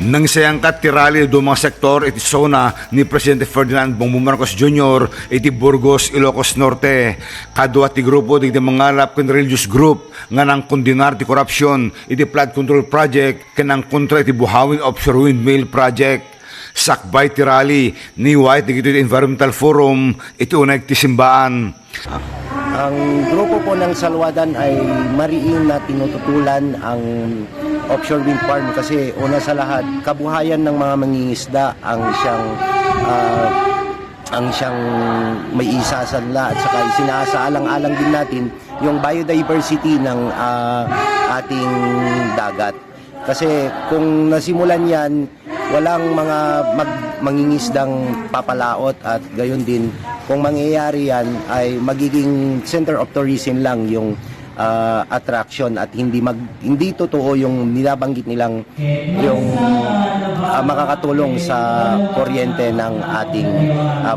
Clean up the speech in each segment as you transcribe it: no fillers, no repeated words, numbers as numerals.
Nang sayangkat ti rally do mga sektor iti zona ni Presidente Ferdinand Bongbong Marcos Jr. iti Burgos, Ilocos Norte. Kadua ti grupo iti mangalap ken religious group nga nang kondinar ti corruption iti flood control project ken nang kontra iti Buhawin Offshore Windmill Project. Sakbay ti rally ni White iti Environmental Forum iti unay ti simbaan. Ang grupo po ng Salwadan ay mariin na tinututulan ang offshore wind farm kasi una sa lahat, kabuhayan ng mga mangingisda ang siyang may isasanla at saka isinasaalang-alang din natin yung biodiversity ng ating dagat. Kasi kung nasimulan yan, walang mga mangingisdang papalaot at gayon din kung mangyayari yan ay magiging center of tourism lang yung attraction at hindi totoo yung nilabanggit nilang yung makakatulong sa kuryente ng ating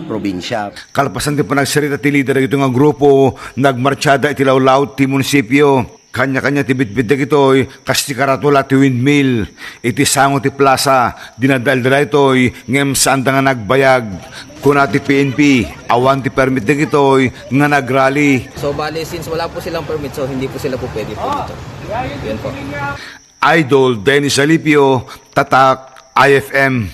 probinsya. Kalpasan din po nagsarita ti leader ito nga grupo nagmarchada iti Lawlaw ti munisipyo. Kanya-kanya ti bitbit ito'y kasti karatula ti windmill iti sango ti plaza dinadaldala ito'y ngem saan nga nagbayag kuna ti PNP awan ti permit ito'y nga nagrally. So bali since wala po silang permit so hindi po sila po pwede po dito. Yun po. Idol Dennis Alipio, Tatak, IFM.